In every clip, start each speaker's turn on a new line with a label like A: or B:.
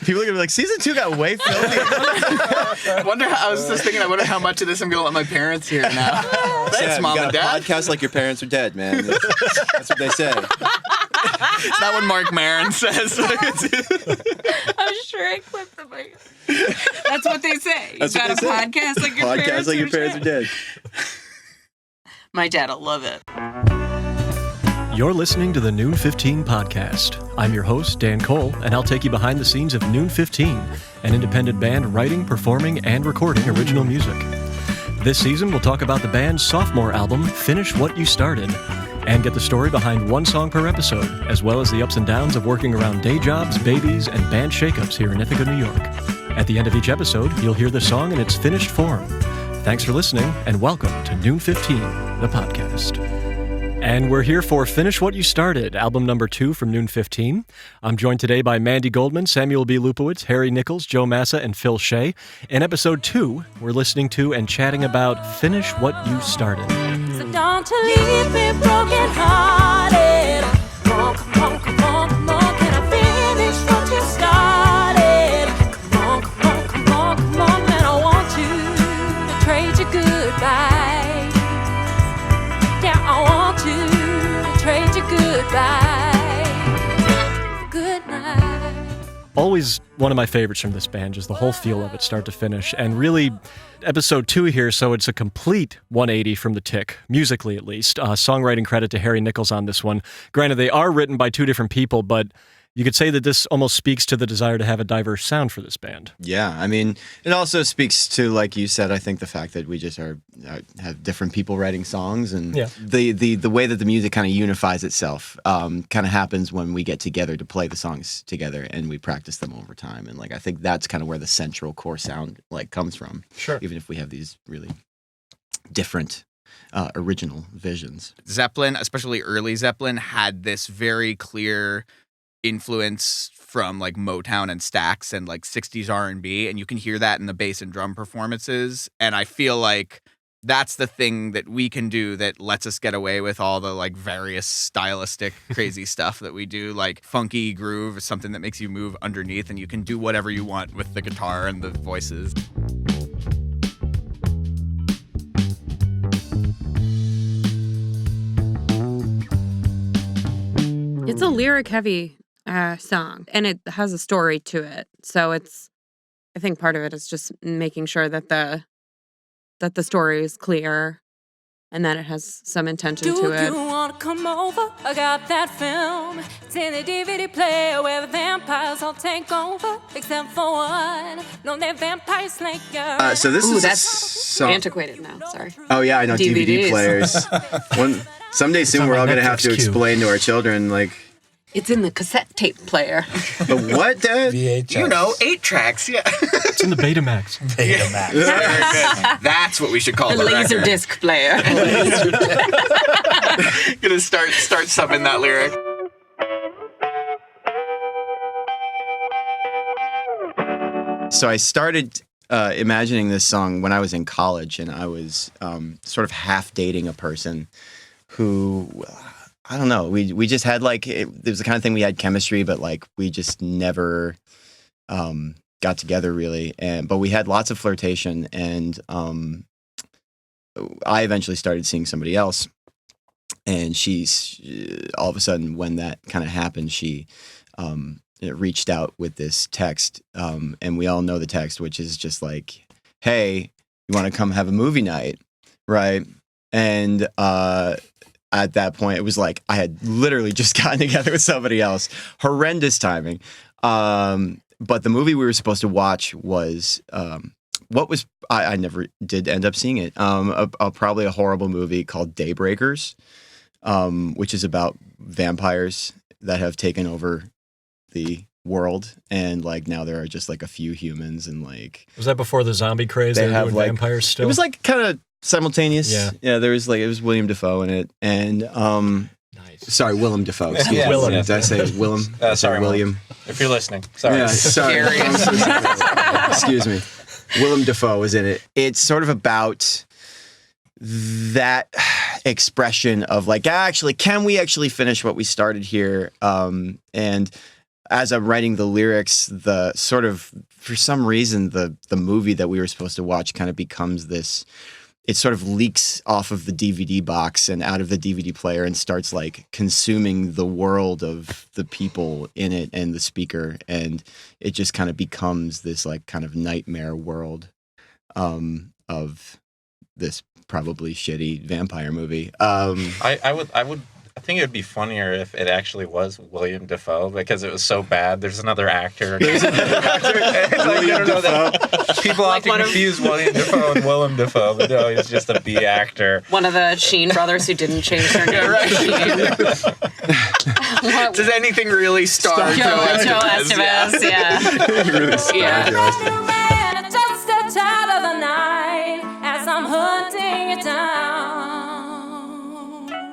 A: People are gonna be like, season 2 got way filthy.
B: I was just thinking, I wonder how much of this I'm gonna let my parents hear now. Thanks, Mom and Dad.
A: Podcast like your parents are dead, man. That's what they say.
B: Is that what Mark Maron says?
C: I'm sure I clipped the mic. That's what they say.
A: That's
C: you got
A: what
C: a
A: they say.
C: podcast like your
A: Podcast like your parents are dead.
C: My dad'll love it.
D: You're listening to the Noon 15 podcast. I'm your host, Dan Cole, and I'll take you behind the scenes of Noon 15, an independent band writing, performing, and recording original music. This season, we'll talk about the band's sophomore album, Finish What You Started, and get the story behind one song per episode, as well as the ups and downs of working around day jobs, babies, and band shakeups here in Ithaca, New York. At the end of each episode, you'll hear the song in its finished form. Thanks for listening, and welcome to Noon 15, the podcast. And we're here for Finish What You Started, album number 2 from Noon 15. I'm joined today by Mandy Goldman, Samuel B. Lupowitz, Harry Nichols, Joe Massa, and Phil Shea. In episode 2, we're listening to and chatting about Finish What You Started.
E: So don't you leave me broken hearted. Come on, come on, come on, come on. Can I finish what you started? Come on, come on, come on, come on. Man, I want you to trade your goodbye. Yeah, I want you to trade your goodbye. Good night.
D: Always one of my favorites from this band, just the whole feel of it, start to finish. And really, episode 2 here, so it's a complete 180 from the Tick, musically at least. Songwriting credit to Harry Nichols on this one. Granted, they are written by 2 different people, but you could say that this almost speaks to the desire to have a diverse sound for this band.
A: Yeah, I mean, it also speaks to, like you said, I think the fact that we just have different people writing songs, and the way that the music kind of unifies itself kind of happens when we get together to play the songs together and we practice them over time. And like I think that's kind of where the central core sound like comes from. Sure. Even if we have these really different original visions.
B: Zeppelin, especially early Zeppelin, had this very clear influence from like Motown and Stax and like 60s R&B, and you can hear that in the bass and drum performances. And I feel like that's the thing that we can do that lets us get away with all the like various stylistic crazy stuff that we do. Like funky groove is something that makes you move underneath, and you can do whatever you want with the guitar and the voices.
C: It's a lyric-heavy song, and it has a story to it. So it's, I think part of it is just making sure that the story is clear and that it has some intention to it.
E: Do you want to come over? I got that film. It's in the DVD player where the vampires all take over, except for one. No, they're vampire slayer.
A: So this is
C: that's
A: song.
C: antiquated now. Sorry.
A: Oh yeah, I know DVD
C: DVDs.
A: players. Someday soon we're all gonna have to explain to our children like.
C: It's in the cassette tape player.
A: The what, Dad?
F: VHS.
B: You know, 8 tracks, yeah.
D: It's in the Betamax.
F: Betamax.
B: Very good. That's what we should call
C: The
B: the
C: laser
B: record.
C: disc player.
B: Gonna start subbing that lyric.
A: So I started imagining this song when I was in college, and I was sort of half dating a person who, I don't know, we just had like, it was the kind of thing we had chemistry, but like we just never got together really. But we had lots of flirtation, and I eventually started seeing somebody else. And she's all of a sudden, when that kind of happened, she reached out with this text, and we all know the text, which is just like, "Hey, you want to come have a movie night, right?" And at that point, it was like I had literally just gotten together with somebody else. Horrendous timing. But the movie we were supposed to watch was what was I never did end up seeing it. Probably a horrible movie called Daybreakers, which is about vampires that have taken over the world, and like now there are just like a few humans, and like
D: Was that before the zombie craze?
A: they
D: were
A: have
D: doing
A: like
D: vampires still?
A: It was like kind of simultaneous.
D: Yeah.
A: There was like it was William Dafoe in it, and
D: nice.
A: sorry, Willem Dafoe. Excuse me.
D: Willem.
A: Did I say Willem?
F: Sorry,
A: William.
F: If you're listening, sorry.
A: Yeah, sorry. I'm so sorry. Excuse me. Willem Dafoe was in it. It's sort of about that expression of like, actually, can we actually finish what we started here? And as I'm writing the lyrics, the sort of, for some reason, the movie that we were supposed to watch kind of becomes this. It sort of leaks off of the DVD box and out of the DVD player and starts like consuming the world of the people in it and the speaker. And it just kind of becomes this like kind of nightmare world of this probably shitty vampire movie.
F: I think it would be funnier if it actually was Willem Dafoe because it was so bad. There's another actor. It's like, you don't know that people often confuse Willem Dafoe and Willem Dafoe, but no, he's just a B actor.
C: One of the Sheen brothers who didn't change their name.
B: Does anything really star Joe
C: Estevez? Yeah.
A: Really star Joe Estevez.
E: Just the child of the night as I'm hunting it down.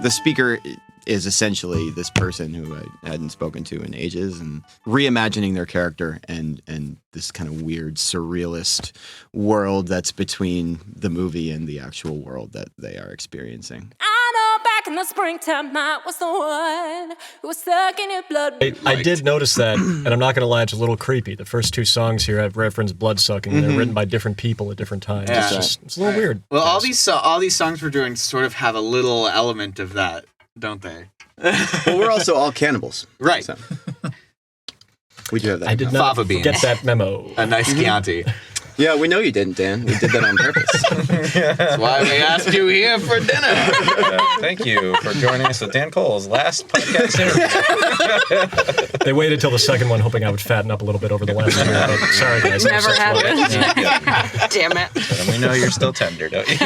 A: The speaker is essentially this person who I hadn't spoken to in ages, and reimagining their character and this kind of weird surrealist world that's between the movie and the actual world that they are experiencing.
E: I know back in the springtime I was the one who was stuck in your blood.
D: I did notice that, and I'm not going to lie, it's a little creepy. The first two songs here have referenced blood sucking, and they're written by different people at different times.
B: Yeah.
D: It's a little weird.
B: Well, all these songs we're doing sort of have a little element of that, don't they?
A: Well, we're also all cannibals.
B: Right.
A: So. We do have that.
D: I did not
B: Fava beans.
D: get that memo.
B: A nice Chianti.
A: Yeah, we know you didn't, Dan. We did that on purpose.
B: That's why we asked you here for dinner.
F: Thank you for joining us with Dan Cole's last podcast interview.
D: They waited till the second one, hoping I would fatten up a little bit over the last year. But sorry, guys.
C: Never happened.
F: Yeah.
C: Damn it.
F: And we know you're still tender, don't you?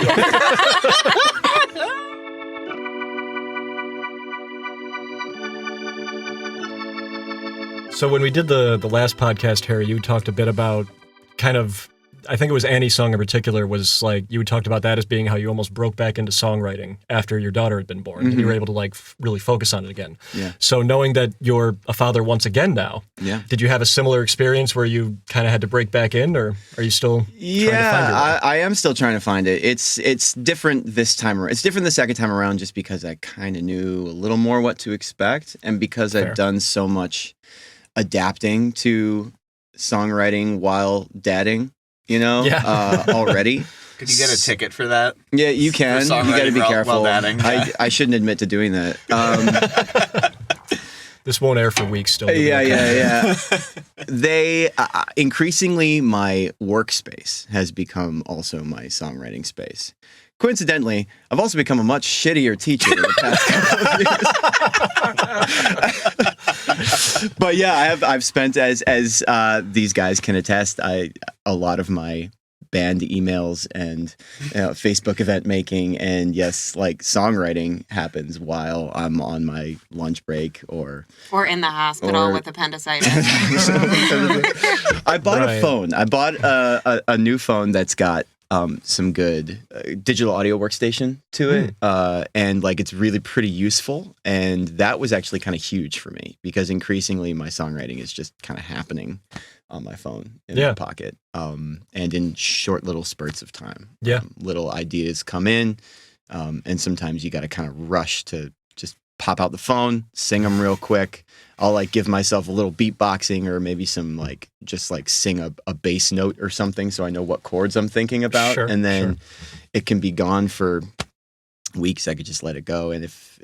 D: So when we did the last podcast, Harry, you talked a bit about kind of, I think it was Annie's song in particular, was like, you talked about that as being how you almost broke back into songwriting after your daughter had been born, and you were able to like really focus on it again.
A: Yeah.
D: So knowing that you're a father once again now, did you have a similar experience where you kind of had to break back in, or are you still trying to find your way?
A: I am still trying to find it. It's different this time around. It's different the second time around just because I kind of knew a little more what to expect, and because
D: Fair.
A: I've done so much adapting to songwriting while dadding, already.
B: Could you get a ticket for that?
A: Yeah, you can. You got to be careful.
B: While dadding.
A: I shouldn't admit to doing that.
D: This won't air for weeks still.
A: Yeah. They increasingly, my workspace has become also my songwriting space. Coincidentally, I've also become a much shittier teacher in the past couple of years. But yeah, I've spent, as these guys can attest, a lot of my band emails and Facebook event making, and yes, like songwriting happens while I'm on my lunch break or
C: in the hospital with appendicitis.
A: I bought a phone. I bought a new phone that's got some good digital audio workstation to it, and like it's really pretty useful. And that was actually kind of huge for me because increasingly my songwriting is just kind of happening on my phone in my pocket, and in short little spurts of time. Little ideas come in, and sometimes you got to kind of rush to just pop out the phone, sing them real quick. I'll like give myself a little beatboxing or maybe some like just like sing a bass note or something so I know what chords I'm thinking about. And then it can be gone for weeks. I could just let it go. And if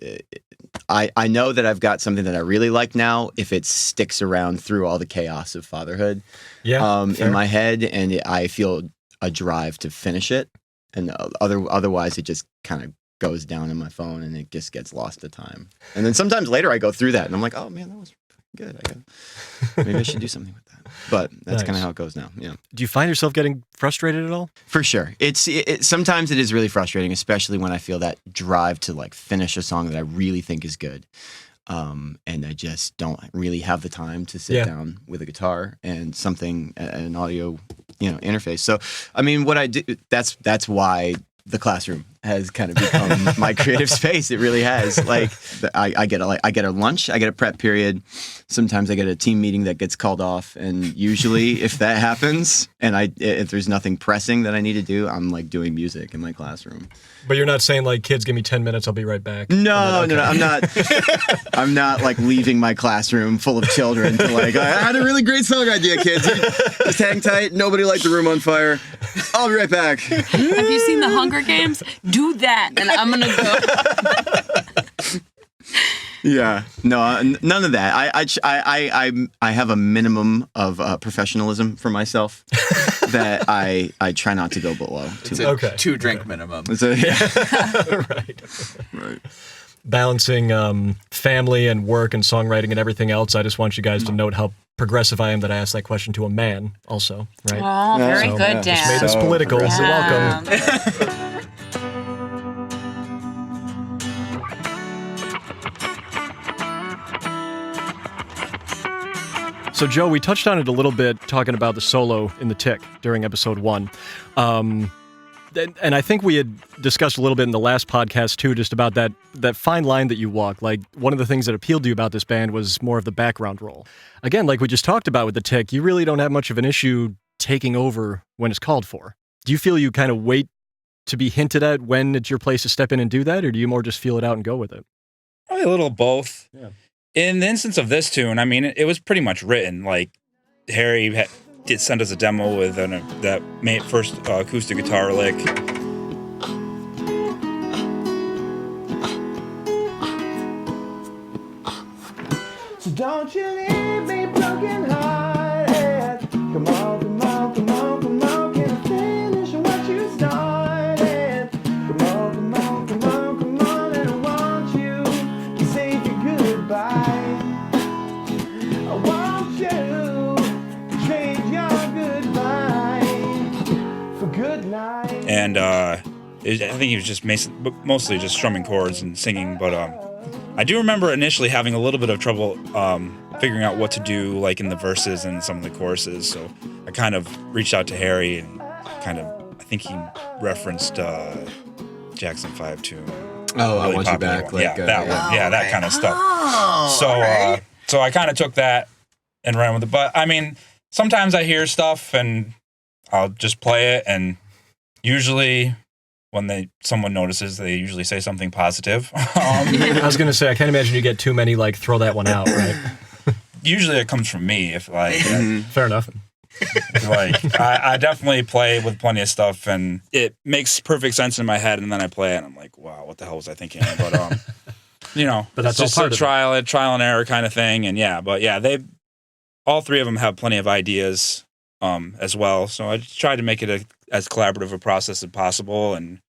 A: I know that I've got something that I really like now, if it sticks around through all the chaos of fatherhood in my head, and I feel a drive to finish it. And otherwise it just kind of goes down in my phone and it just gets lost to time. And then sometimes later I go through that and I'm like, oh man, that was good. Maybe I should do something with that. But that's kind of how it goes now. Yeah.
D: Do you find yourself getting frustrated at all?
A: For sure. Sometimes it is really frustrating, especially when I feel that drive to like finish a song that I really think is good. And I just don't really have the time to sit down with a guitar and an audio, interface. So, I mean, what I do, that's why the classroom has kind of become my creative space. It really has. Like I get a lunch, I get a prep period. Sometimes I get a team meeting that gets called off, and usually if that happens, and if there's nothing pressing that I need to do, I'm like doing music in my classroom.
D: But you're not saying like, kids, give me 10 minminutes, I'll be right back.
A: No, I'm not. I'm not like leaving my classroom full of children to like, I had a really great song idea, kids. Just hang tight. Nobody light the room on fire. I'll be right back.
C: Have you seen the Hunger Games? Do that, and I'm gonna go.
A: Yeah, no, none of that. I have a minimum of professionalism for myself that I try not to go below.
B: It's a 2-drink minimum.
D: Right. Balancing family and work and songwriting and everything else. I just want you guys to note how progressive I am that I asked that question to a man also, right?
C: Oh, very
D: So,
C: good, Dan.
D: Just made this political. You're welcome. So, Joe, we touched on it a little bit talking about the solo in The Tick during episode 1. And I think we had discussed a little bit in the last podcast, too, just about that fine line that you walk. Like, one of the things that appealed to you about this band was more of the background role. Again, like we just talked about with The Tick, you really don't have much of an issue taking over when it's called for. Do you feel you kind of wait to be hinted at when it's your place to step in and do that, or do you more just feel it out and go with it?
G: Probably a little both.
D: Yeah.
G: In the instance of this tune, I mean, it was pretty much written. Like, Harry did send us a demo with that first acoustic guitar lick.
H: So don't you leave me broken hearted. Come on, come on, come on, come on. Can I finish what you started? Come on, come on, come on, come on. And I want you to say your goodbye. I want you to trade your goodbye for good night.
G: And I think he was just mostly just strumming chords and singing. But I do remember initially having a little bit of trouble figuring out what to do, like in the verses and some of the choruses. So I kind of reached out to Harry and I think he referenced Jackson 5 tune.
A: Oh, I
G: Really
A: Want You
G: popular
A: Back.
G: one.
A: Like,
G: that one. Yeah, that kind of stuff. So,
B: right.
G: so I kind of took that and ran with it. But I mean, sometimes I hear stuff and I'll just play it, and usually when someone notices, they usually say something positive.
D: I was going to say, I can't imagine you get too many, like, throw that one out, right?
G: Usually it comes from me. If like,
D: Fair enough.
G: like I definitely play with plenty of stuff, and it makes perfect sense in my head, and then I play it, and I'm like, wow, what the hell was I thinking? But
D: But that's
G: it's just
D: all part
G: a
D: of
G: trial and error kind of thing, and all three of them have plenty of ideas as well. So I just tried to make it as collaborative a process as possible, and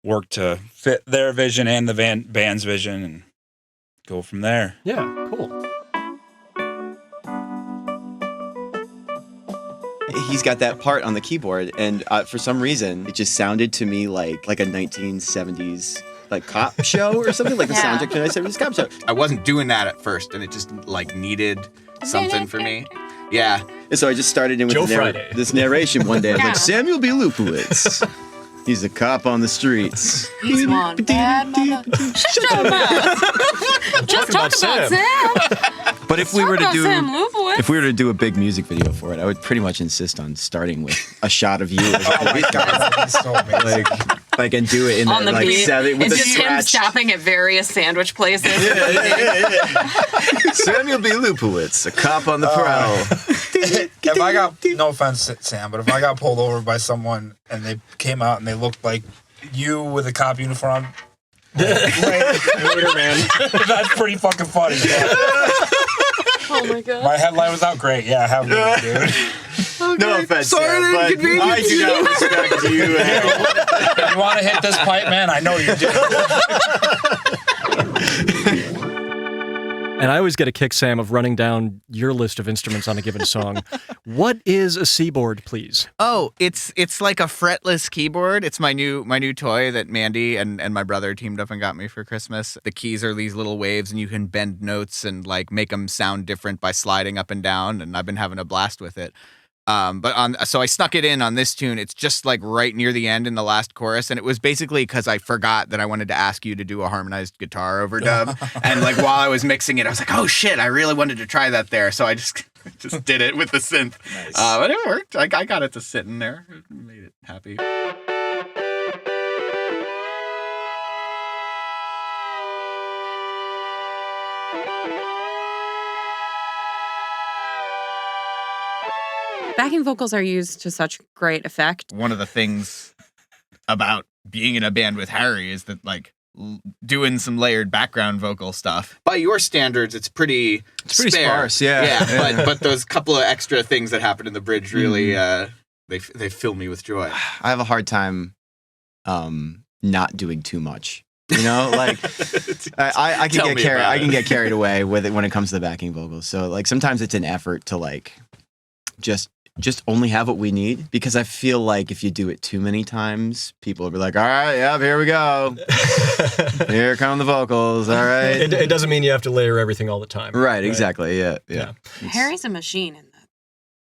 G: work to fit their vision and the band's vision, and go from there.
D: Yeah, cool.
A: He's got that part on the keyboard, and for some reason, it just sounded to me like a 1970s like cop show or something, like the soundtrack to a 1970s cop show.
B: I wasn't doing that at first, and it just like needed something for me. Yeah.
A: And so I just started in with
D: Joe Friday.
A: this narration one day. I was like, Samuel B. Lupowitz. He's a cop on the streets.
C: He's one bad mother. Shut your mouth. Just talk about Sam.
A: But if we were to do
C: Sam Lupowitz.
A: if we were to do a big music video for it, I would pretty much insist on starting with a shot of you as a police guy.
F: So amazing.
A: Like and do it in
C: on the
A: like
C: beat.
A: with
C: It's
A: the
C: just him
A: scratch.
C: stopping at various sandwich places.
A: Samuel B. Lupowitz, a cop on the prowl.
I: If I got, no offense, Sam, but if I got pulled over by someone and they came out and they looked like you with a cop uniform,
D: Later, man.
I: that's pretty fucking funny.
C: Oh my god.
I: My headlight was out great. Yeah, have a good dude.
A: No offense,
B: Sorry
A: Sam,
B: to
A: but
B: inconvenience
A: I do not respect you.
I: If you want to hit this pipe, man, I know you do.
D: And I always get a kick, Sam, of running down your list of instruments on a given song. What is a seaboard, please?
B: Oh, it's like a fretless keyboard. It's my new toy that Mandy and my brother teamed up and got me for Christmas. The keys are these little waves, and you can bend notes and like make them sound different by sliding up and down. And I've been having a blast with it. So I snuck it in on this tune. It's just like right near the end in the last chorus, and it was basically because I forgot that I wanted to ask you to do a harmonized guitar overdub, and like while I was mixing it, I was like, oh shit, I really wanted to try that there, so I just did it with the synth.
A: Nice.
B: But it worked. I got it to sit in there. It made it happy.
C: Backing vocals are used to such great effect.
B: One of the things about being in a band with Harry is that like doing some layered background vocal stuff. By your standards, it's pretty spare.
A: sparse, yeah.
B: but those couple of extra things that happen in the bridge really they fill me with joy.
A: I have a hard time not doing too much. You know, like I can get carried away with it when it comes to the backing vocals. So like sometimes it's an effort to like just only have what we need, because I feel like if you do it too many times, people will be like, all right, yep, here we go. Here come the vocals. All right.
D: It doesn't mean you have to layer everything all the time.
A: Right, exactly. Yeah.
C: Harry's a machine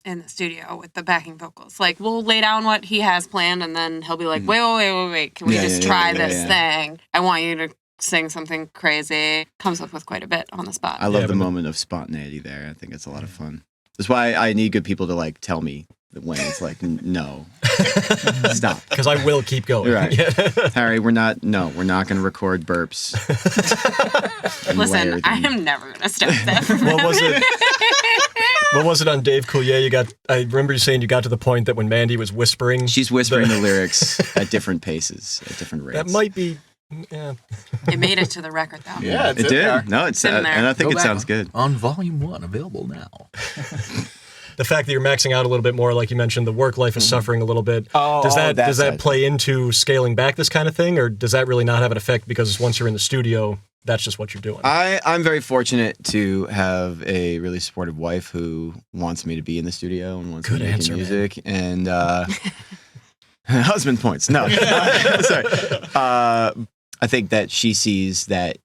C: in the studio with the backing vocals. Like, we'll lay down what he has planned, and then he'll be like, wait. Can we just try this thing? I want you to sing something crazy. Comes up with quite a bit on the spot.
A: I love the moment of spontaneity there. I think it's a lot of fun. That's why I need good people to like tell me when it's like, no, stop.
D: Because I will keep going.
A: Right. Harry, we're not going to record burps.
C: Listen, I am never going to stop that.
D: What was it on Dave Coulier? I remember you saying you got to the point that when Mandy was whispering.
A: She's whispering the lyrics at different paces, at different rates.
D: That might be. Yeah.
C: It made it to the record, though.
B: Yeah,
A: it did.
B: There.
A: No, it's
C: in there.
A: and I think it sounds good.
J: On volume 1, available now.
D: The fact that you're maxing out a little bit more, like you mentioned, the work life is suffering a little bit. Does that play into scaling back this kind of thing, or does that really not have an effect because once you're in the studio, that's just what you're doing?
A: I'm very fortunate to have a really supportive wife who wants me to be in the studio and wants me to make music. And husband points. No, sorry. I think that she sees that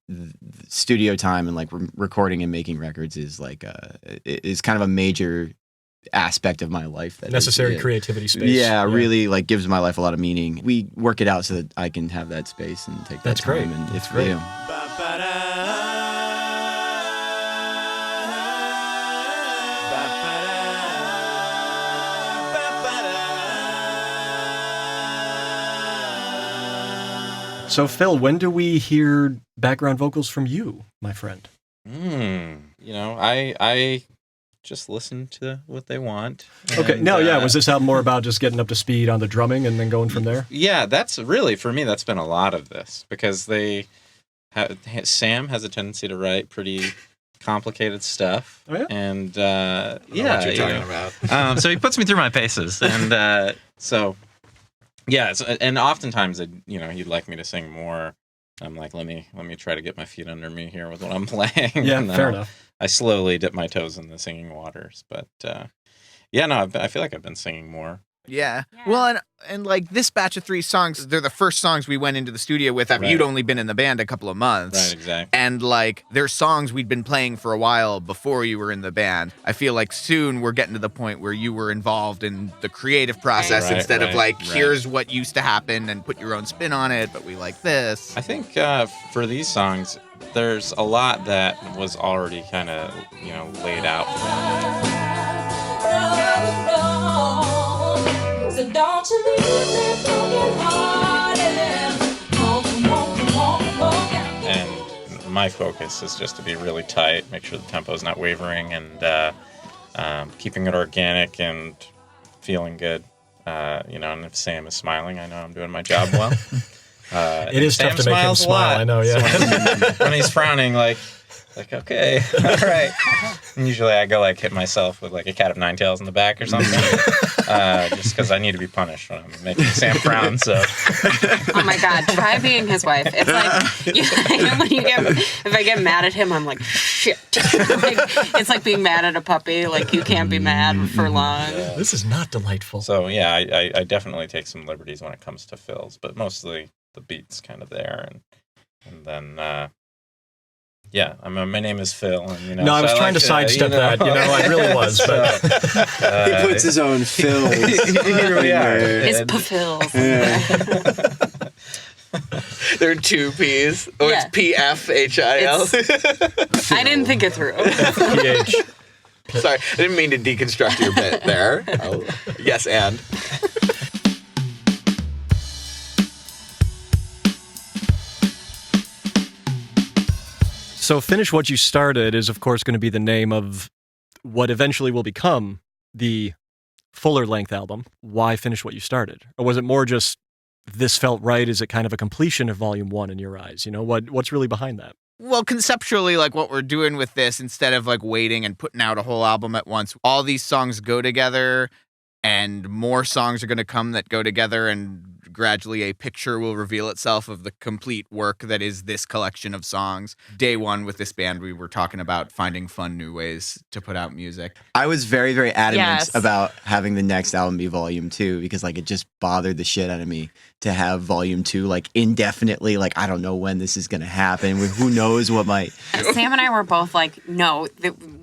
A: studio time and like recording and making records is like is kind of a major aspect of my life. That
D: necessary creativity space.
A: Yeah, really like gives my life a lot of meaning. We work it out so that I can have that space and take that time.
D: Great.
A: And
D: it's great. So, Phil, when do we hear background vocals from you, my friend?
F: You know, I just listen to what they want.
D: Okay. Was this album more about just getting up to speed on the drumming and then going from there?
F: Yeah, that's really, for me, that's been a lot of this, because Sam has a tendency to write pretty complicated stuff.
D: Oh, yeah?
F: And
J: what you're talking about.
F: So he puts me through my paces, and so. Yeah, and oftentimes, he'd like me to sing more. I'm like, let me try to get my feet under me here with what I'm playing.
D: Yeah, fair enough.
F: I slowly dip my toes in the singing waters, but I feel like I've been singing more.
B: Yeah. Well, and like this batch of 3 songs, they're the first songs we went into the studio with after you'd only been in the band a couple of months.
F: Right, exactly.
B: And like they're songs we'd been playing for a while before you were in the band. I feel like soon we're getting to the point where you were involved in the creative process instead of like, here's what used to happen and put your own spin on it, but we like this.
F: I think for these songs, there's a lot that was already kind of, laid out.
E: So don't you leave me broken hearted.
F: And my focus is just to be really tight, make sure the tempo's not wavering, and keeping it organic and feeling good. And if Sam is smiling, I know I'm doing my job well.
D: It is tough to make him smile, I know, yeah.
F: So when he's frowning, like, okay, all right. And usually I go hit myself with a cat of 9 tails in the back or something, just because I need to be punished when I'm making Sam frown. So,
C: oh my God, try being his wife. It's like if I get mad at him, I'm like shit. It's like being mad at a puppy. Like you can't be mad for long.
F: Yeah.
D: This is not delightful.
F: So yeah, I definitely take some liberties when it comes to fills, but mostly the beat's kind of there, and then. Yeah, my name is Phil. And,
D: No, I was trying to sidestep that. I really was. But
A: he puts his own Phil.
F: Here we are.
C: It's Phils.
B: There are two P's. Oh,
C: Yeah.
B: it's PFHIL.
C: I didn't think it through.
D: PH.
B: Sorry, I didn't mean to deconstruct your bit there. Oh, yes, and.
D: So Finish What You Started is, of course, going to be the name of what eventually will become the fuller length album. Why Finish What You Started? Or was it more just this felt right? Is it kind of a completion of Volume 1 in your eyes? What's really behind that?
B: Well, conceptually, like what we're doing with this, instead of like waiting and putting out a whole album at once, all these songs go together and more songs are going to come that go together, and gradually a picture will reveal itself of the complete work that is this collection of songs. Day one with this band, we were talking about finding fun new ways to put out music.
A: I was very, very adamant
C: Yes.
A: about having the next album be Volume 2 because it just bothered the shit out of me to have Volume 2 indefinitely. I don't know when this is going to happen. Who knows what might.
C: Sam and I were both like, no,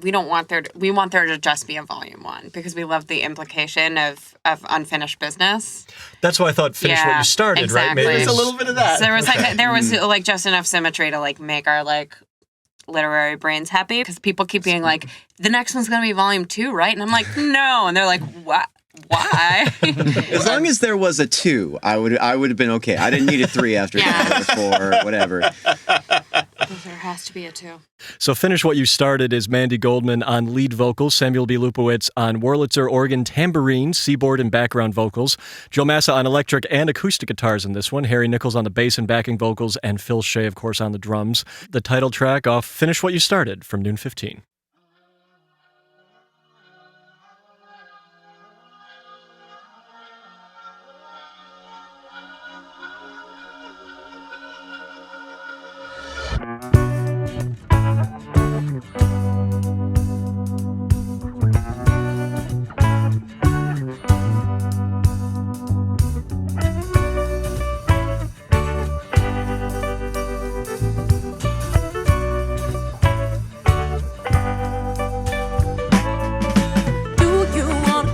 C: we don't want we want there to just be a Volume 1 because we love the implication of unfinished business.
D: That's why I thought Finish What
C: Yeah,
D: You Started,
C: exactly.
D: right? Maybe
C: There's a
B: little bit of that.
C: So there was just enough symmetry to make our literary brains happy because people keep being like, the next one's gonna be Volume 2, right? And I'm like, no, and they're like, what? Why?
A: As long as there was a 2, I would have been okay. I didn't need a 3 after 4 or whatever.
C: There has to be a 2.
D: So Finish What You Started is Mandy Goldman on lead vocals, Samuel B. Lupowitz on Wurlitzer organ, tambourine, seaboard, and background vocals, Joe Massa on electric and acoustic guitars in this one, Harry Nichols on the bass and backing vocals, and Phil Shea, of course, on the drums. The title track off Finish What You Started from Noon 15.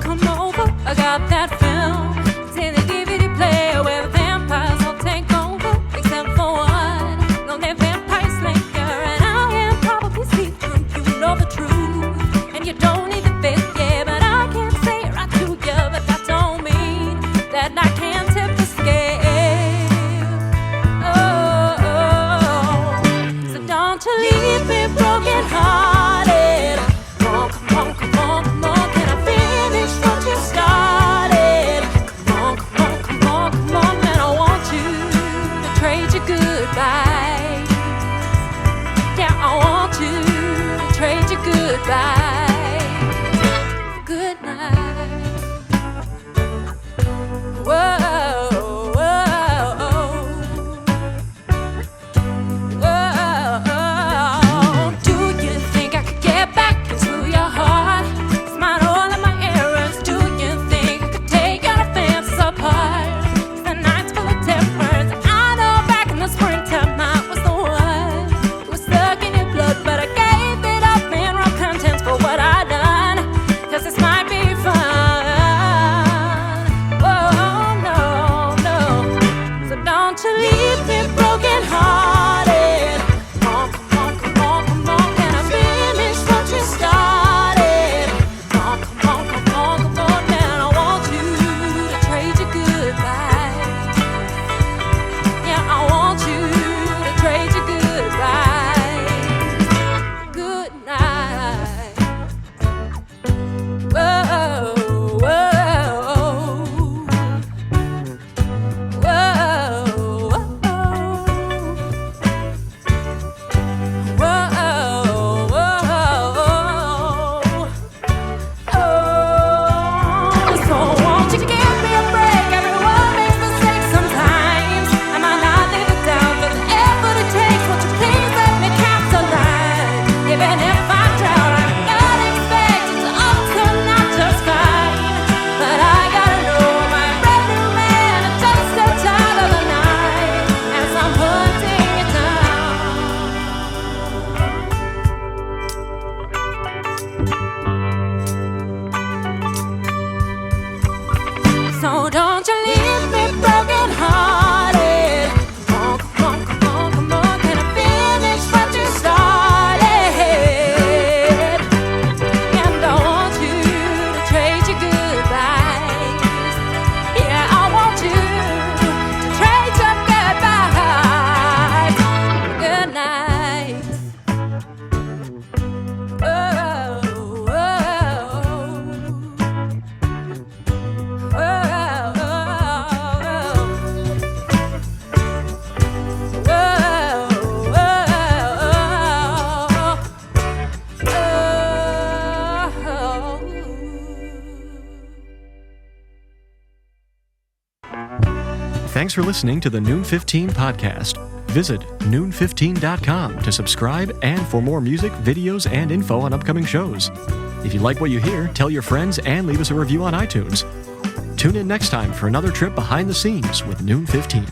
E: Come on,
D: thanks for listening to the Noon 15 podcast. Visit noon15.com to subscribe and for more music, videos, and info on upcoming shows. If you like what you hear, tell your friends and leave us a review on iTunes. Tune in next time for another trip behind the scenes with Noon 15.